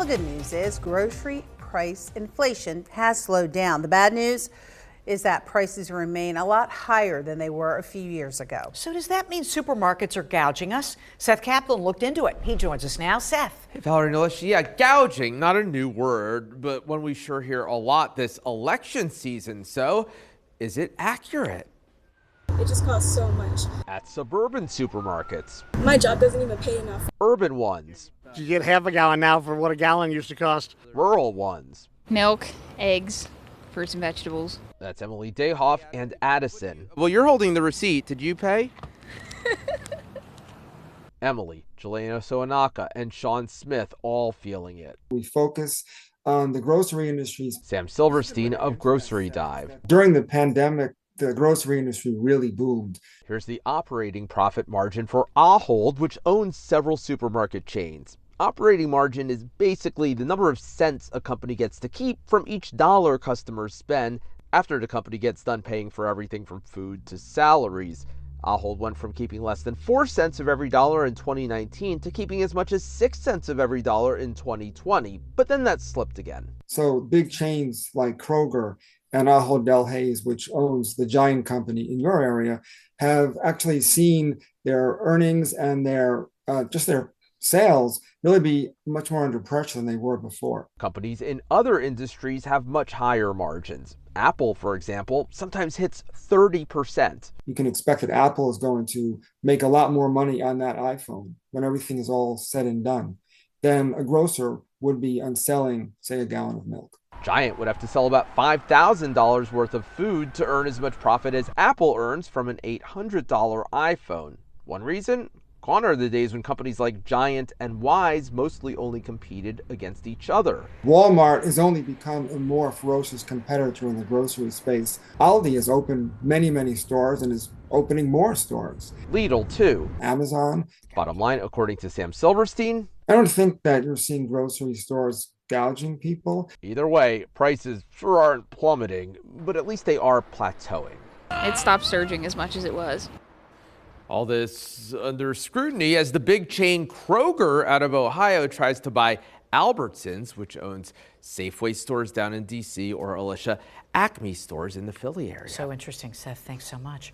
good news is grocery price inflation has slowed down. The bad news is that prices remain a lot higher than they were a few years ago. So does that mean supermarkets are gouging us? Seth Kaplan looked into it. He joins us now. Seth. Hey, Valerie and Alicia. Yeah, gouging, not a new word, but one we sure hear a lot this election season. So is it accurate? It just costs so much. At suburban supermarkets. My job doesn't even pay enough. Urban ones. You get half a gallon now for what a gallon used to cost. Rural ones. Milk, eggs, fruits and vegetables. That's Emily Dayhoff and Addison. Well, you're holding the receipt. Did you pay? Emily, Jelena Soanaka, and Sean Smith all feeling it. We focus on the grocery industries. Sam Silverstein of Grocery Dive. During the pandemic, the grocery industry really boomed. Here's the operating profit margin for Ahold, which owns several supermarket chains. Operating margin is basically the number of cents a company gets to keep from each dollar customers spend after the company gets done paying for everything from food to salaries. Ahold went from keeping less than 4 cents of every dollar in 2019 to keeping as much as 6 cents of every dollar in 2020, but then that slipped again. So big chains like Kroger and Ahold Delhaize, which owns the Giant company in your area, have actually seen their earnings and their sales really be much more under pressure than they were before. Companies in other industries have much higher margins. Apple, for example, sometimes hits 30%. You can expect that Apple is going to make a lot more money on that iPhone when everything is all said and done than a grocer would be on selling, say, a gallon of milk. Giant would have to sell about $5,000 worth of food to earn as much profit as Apple earns from an $800 iPhone. One reason? Gone are the days when companies like Giant and Wise mostly only competed against each other. Walmart has only become a more ferocious competitor in the grocery space. Aldi has opened many stores and is opening more stores. Lidl, too. Amazon. Bottom line, according to Sam Silverstein, I don't think that you're seeing grocery stores gouging people. Either way, prices sure aren't plummeting, but at least they are plateauing. It stopped surging as much as it was. All this under scrutiny as the big chain Kroger out of Ohio tries to buy Albertsons, which owns Safeway stores down in D.C., or Alicia, Acme stores in the Philly area. So interesting, Seth. Thanks so much.